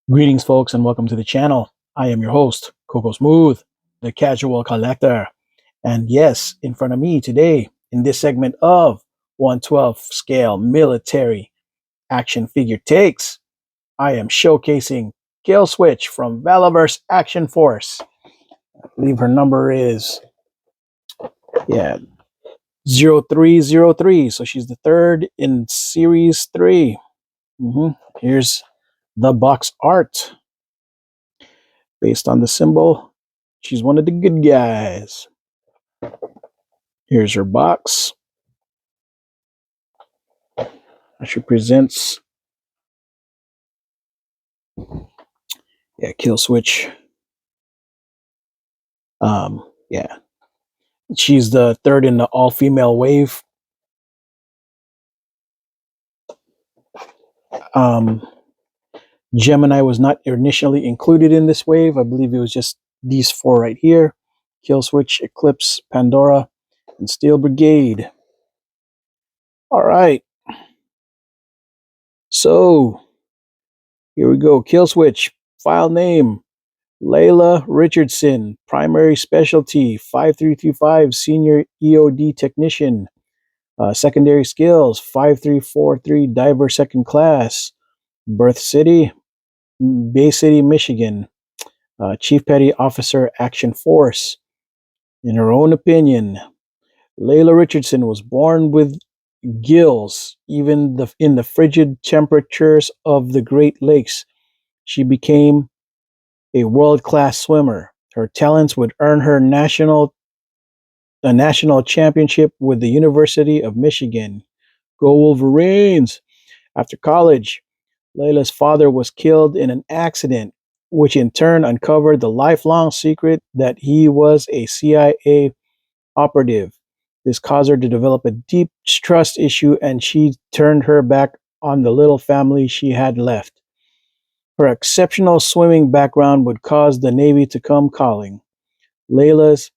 Greetings, folks, and welcome to the channel. I am your host, Coco Smooth, the casual collector. And yes, in front of me today, in this segment of 112 scale military action figure takes, I am showcasing Kill Switch from Valaverse Action Force. I believe her number is, yeah, 0303. So she's the third in Series 3. Here's the box art. Based on the symbol, she's one of the good guys. Here's her box. She presents, Kill Switch. Yeah, she's the third in the all-female wave. Gemini was not initially included in this wave. I believe it was just these four right here: Kill Switch, Eclipse, Pandora, and Steel Brigade. All right. So here we go. Kill Switch. File name: Layla Richardson. Primary specialty: 5325 Senior EOD Technician. Secondary skills: 5343 Diver Second Class. Birth city: Bay City, Michigan. Chief Petty Officer, Action Force. In her own opinion, Layla Richardson was born with gills, even in the frigid temperatures of the Great Lakes. She became a world-class swimmer. Her talents would earn her a national championship with the University of Michigan. Go Wolverines! After college, Layla's father was killed in an accident, which in turn uncovered the lifelong secret that he was a CIA operative. This caused her to develop a deep trust issue, and she turned her back on the little family she had left. Her exceptional swimming background would cause the Navy to come calling. Layla's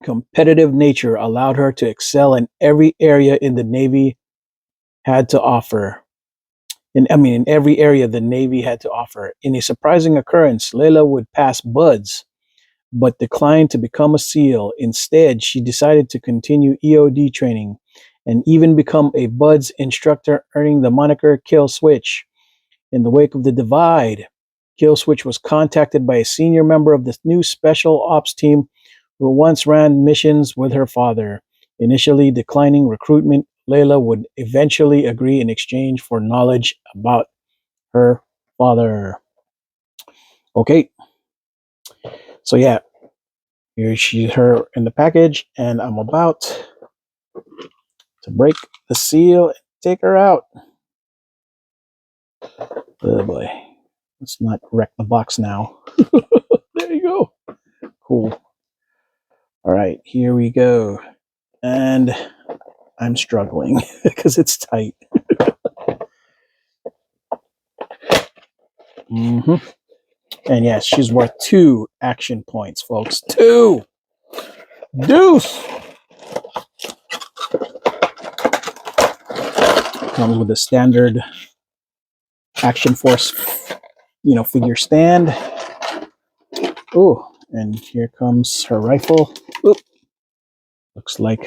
competitive nature allowed her to excel in every area in the Navy had to offer. In every area the Navy had to offer. In a surprising occurrence, Layla would pass BUDS, but declined to become a SEAL. Instead, she decided to continue EOD training and even become a BUDS instructor, earning the moniker Kill Switch. In the wake of the divide, Kill Switch was contacted by a senior member of the new special ops team who once ran missions with her father. Initially declining recruitment, Layla would eventually agree in exchange for knowledge about her father. Okay, so yeah, here she's her in the package, and I'm about to break the seal and take her out. Oh boy, let's not wreck the box now. There you go. Cool. All right, here we go. And I'm struggling because it's tight. And yes, she's worth 2 action points, folks. 2! Deuce! Comes with a standard Action Force, figure stand. Oh, and here comes her rifle. Oop. Looks like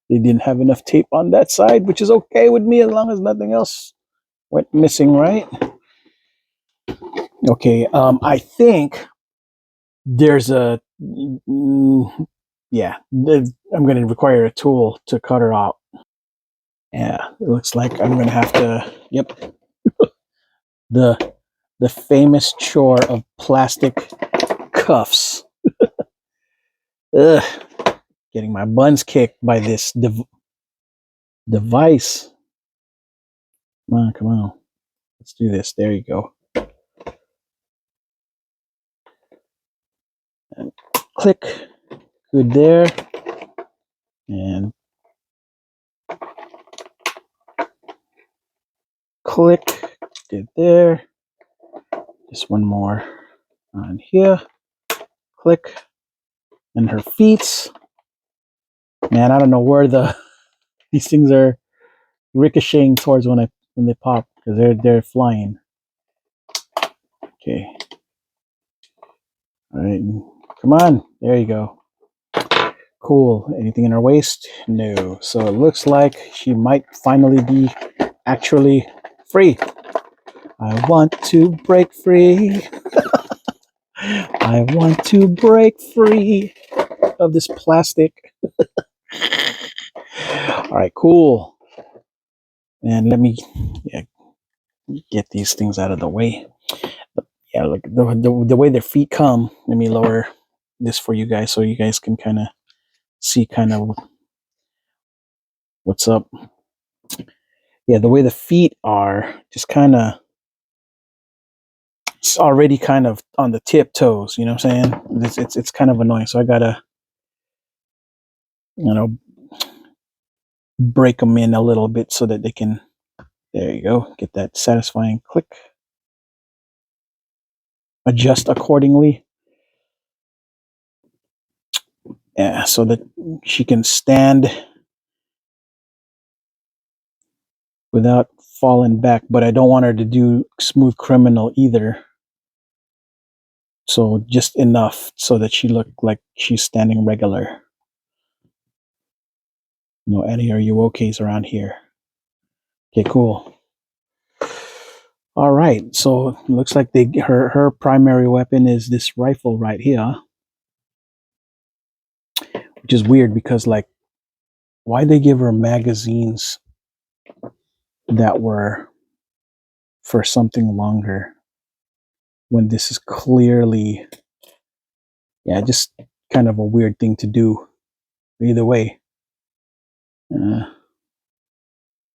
they didn't have enough tape on that side, which is okay with me as long as nothing else went missing, right? Okay, I think there's I'm going to require a tool to cut her out. Yeah, it looks like I'm going to have to, the famous chore of plastic cuffs. Ugh, getting my buns kicked by this device. Come on. Let's do this. There you go. And click. Good there. And click. Good there. Just one more on here. Click. And her feet. Man, I don't know where these things are ricocheting towards when they pop, because they're flying. Okay. All right. Come on. There you go. Cool. Anything in her waist? No. So it looks like she might finally be actually free. I want to break free. I want to break free of this plastic. All right, cool. And let me get these things out of the way. Yeah, look, the way their feet come. Let me lower this for you guys so you guys can kind of see kind of what's up. Yeah, the way the feet are just kind of, it's already kind of on the tiptoes. You know what I'm saying? It's kind of annoying. So I gotta, you know, break them in a little bit so that they can. There you go. Get that satisfying click. Adjust accordingly. Yeah, so that she can stand without falling back. But I don't want her to do smooth criminal either. So just enough so that she look like she's standing regular. No any are you okays around here. Okay, cool. All right, so it looks like her primary weapon is this rifle right here, which is weird because like, why they give her magazines that were for something longer when this is clearly, yeah, just kind of a weird thing to do. Either way, uh,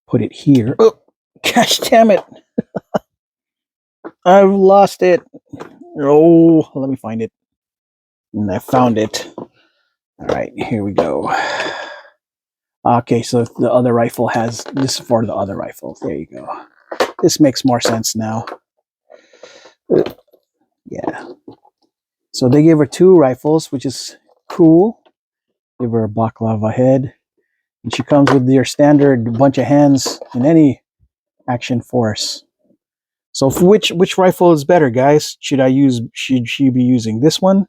put it here. Oh, gosh damn it! I've lost it. Oh, let me find it. And I found it. All right, here we go. Okay, so the other rifle has this for the other rifle. There you go. This makes more sense now. Yeah. So they gave her two rifles, which is cool. Give her a baklava head. And she comes with your standard bunch of hands in any action force. So for which rifle is better, guys? Should she be using this one?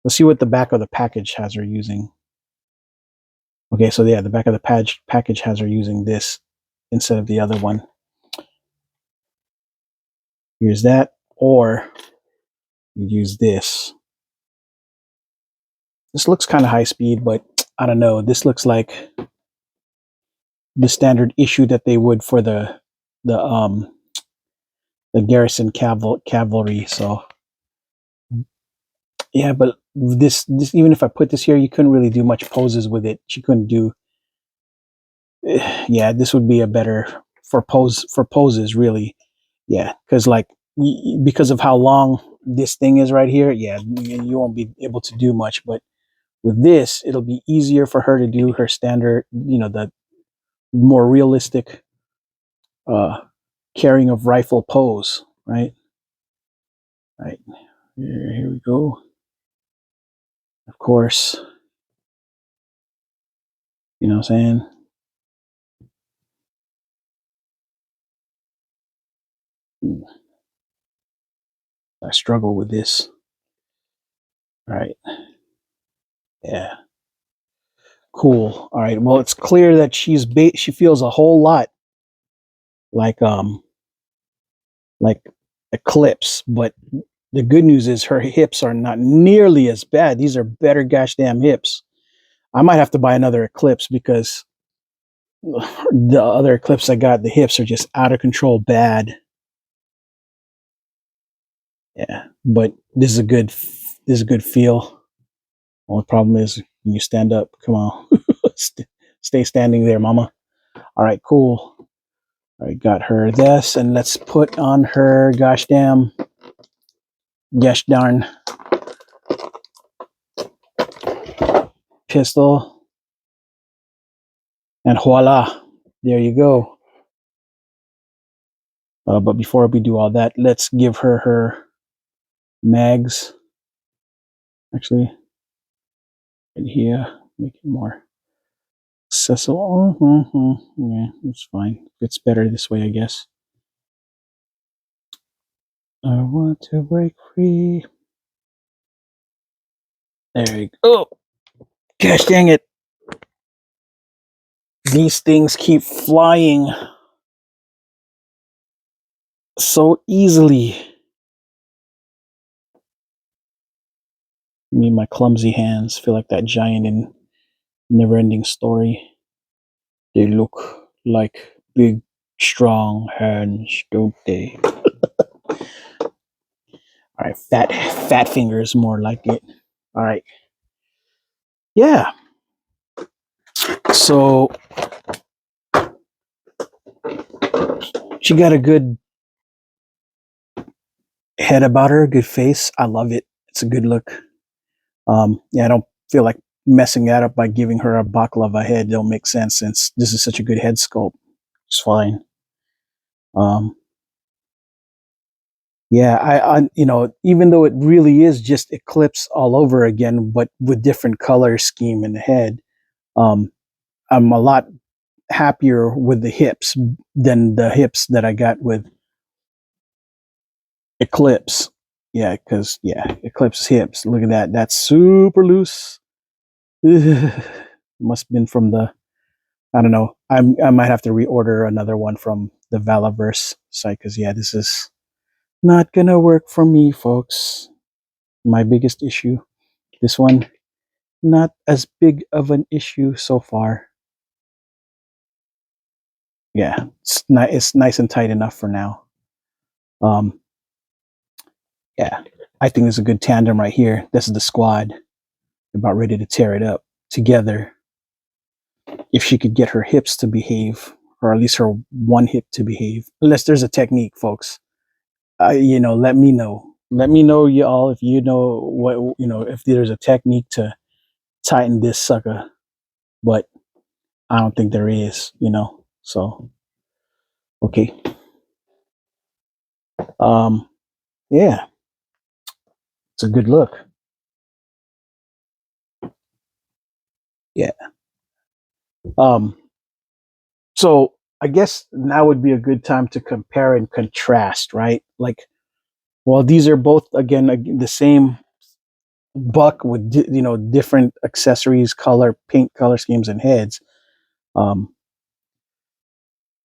Let's see what the back of the package has her using. Okay, so yeah, the back of the package has her using this instead of the other one. Here's that, or you use this. This looks kind of high speed, but I don't know. This looks like the standard issue that they would for the um the garrison cavalry. So yeah, but this even if I put this here, you couldn't really do much poses with it. She couldn't do. Yeah, this would be a better for poses really. Yeah, because like because of how long this thing is right here, yeah, you won't be able to do much. But with this, it'll be easier for her to do her standard, the more realistic uh, carrying of rifle pose, right? Right. Here we go. Of course, you know what I'm saying? I struggle with this. All right. Yeah. Cool. All right. Well, it's clear that she feels a whole lot like like Eclipse, but the good news is her hips are not nearly as bad. These are better gosh damn hips. I might have to buy another Eclipse because the other Eclipse I got, the hips are just out of control bad. Yeah, but this is a good feel. Only problem is when you stand up. Come on, stay standing there, mama. All right, cool. All right, got her this, and let's put on her gosh darn pistol, and voila, there you go. But before we do all that, let's give her mags. Actually, right here, make it more accessible. Yeah, it's fine. It's better this way, I guess. I want to break free. There you go. Oh, gosh dang it. These things keep flying so easily. Me and my clumsy hands feel like that giant in Never Ending Story. They look like big, strong hands, don't they? All right, fat fingers, more like it. All right, yeah. So she got a good head about her, good face. I love it. It's a good look. Yeah, I don't feel like messing that up by giving her a baklava head. Don't make sense since this is such a good head sculpt. It's fine. Um, yeah, even though it really is just Eclipse all over again, but with different color scheme in the head, um, I'm a lot happier with the hips than the hips that I got with Eclipse. Yeah, because Eclipse hips. Look at that. That's super loose. Must have been from the. I don't know. I might have to reorder another one from the Valaverse site because this is not gonna work for me, folks. My biggest issue. This one, not as big of an issue so far. Yeah, it's nice and tight enough for now. Um, yeah, I think there's a good tandem right here. This is the squad about ready to tear it up together. If she could get her hips to behave, or at least her one hip to behave, unless there's a technique, folks. Let me know. Let me know, y'all, if you know if there's a technique to tighten this sucker. But I don't think there is. So okay. Um, yeah, it's a good look. Yeah. Um, so I guess now would be a good time to compare and contrast, right? Like, well, these are both again the same buck with different accessories, paint color schemes, and heads. Um,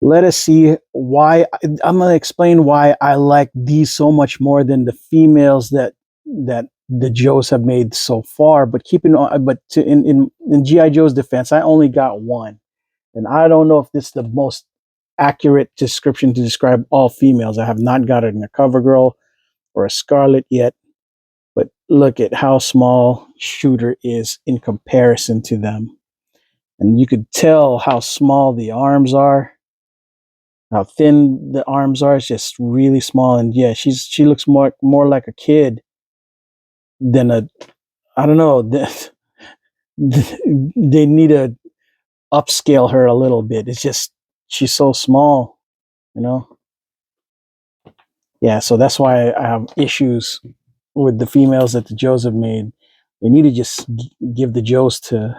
let us see why. I'm going to explain why I like these so much more than the females that the Joes have made so far. But keeping on, but in GI Joe's defense, I only got one, and I don't know if this is the most accurate description to describe all females. I have not gotten a CoverGirl or a Scarlet yet, but look at how small Shooter is in comparison to them, and you could tell how small the arms are, how thin the arms are. It's just really small, and yeah, she looks more like a kid than a. I don't know. They need to upscale her a little bit. It's just she's so small, you know. Yeah, so that's why I have issues with the females that the Joes have made. They need to just give the Joes to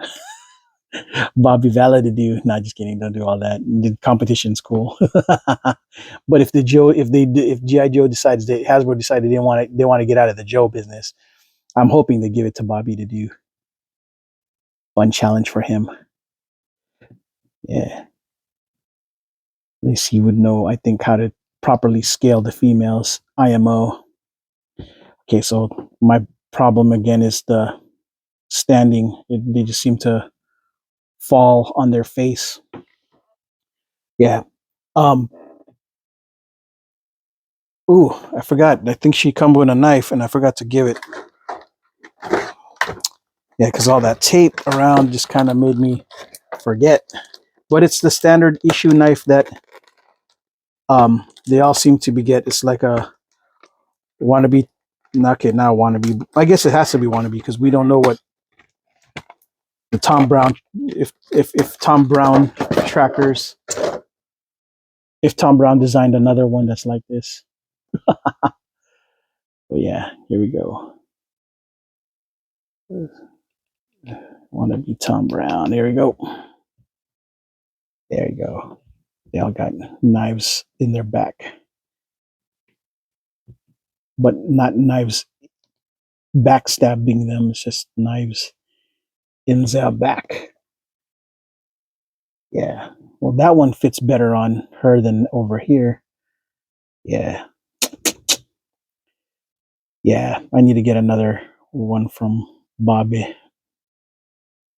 Bobby Valla to do. Not just kidding. Don't do all that. The competition's cool. But if GI Joe decides Hasbro decided they want to get out of the Joe business, I'm hoping they give it to Bobby to do. Fun challenge for him. Yeah, at least he would know. I think how to properly scale the females. IMO. Okay, so my problem again is the standing. They just seem to fall on their face. Yeah. Um. Ooh, I forgot. I think she come with a knife, and I forgot to give it. Yeah, because all that tape around just kind of made me forget. But it's the standard issue knife that they all seem to be get. It's like a wannabe. Okay, now wannabe. I guess it has to be wannabe because we don't know what the Tom Brown if Tom Brown trackers if Tom Brown designed another one that's like this. But yeah, here we go. Wannabe Tom Brown. There we go. There you go. They all got knives in their back. but not knives backstabbing them. It's just knives in their back. Yeah. Well, that one fits better on her than over here. Yeah. Yeah. I need to get another one from Bobby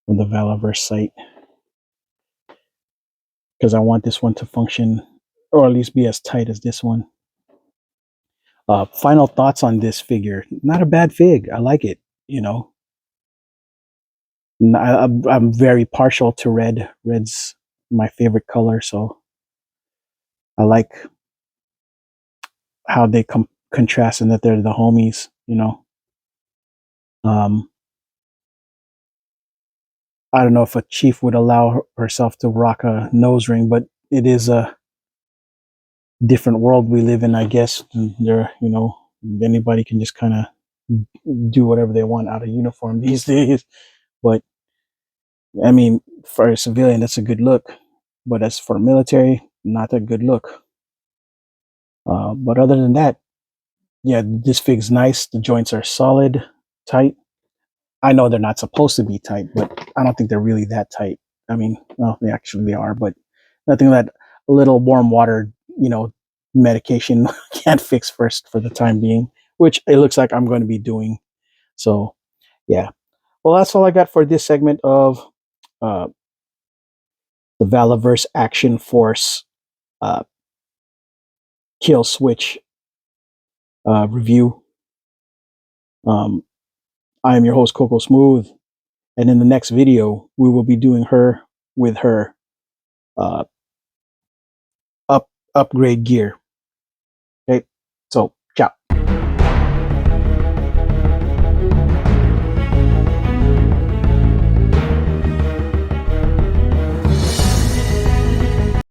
from the Valaverse site because I want this one to function or at least be as tight as this one. Final thoughts on this figure. Not a bad fig. I like it. You know, I'm very partial to red. Red's my favorite color, so I like how they contrast and that they're the homies. You know, um, I don't know if a chief would allow herself to rock a nose ring, but it is a different world we live in, I guess. And there, you know, anybody can just kind of do whatever they want out of uniform these days. But I mean, for a civilian, that's a good look. But as for military, not a good look. But other than that, yeah, this fig's nice. The joints are solid, tight. I know they're not supposed to be tight, but I don't think they're really that tight. I mean, well, they are, but nothing that a little warm water, you know, medication can't fix first for the time being, which it looks like I'm going to be doing. So, yeah. Well, that's all I got for this segment of uh, the Valaverse Action Force uh, Kill Switch review. Um, I am your host, Coco Smooth, and in the next video, we will be doing her with her uh, upgrade gear. Okay, so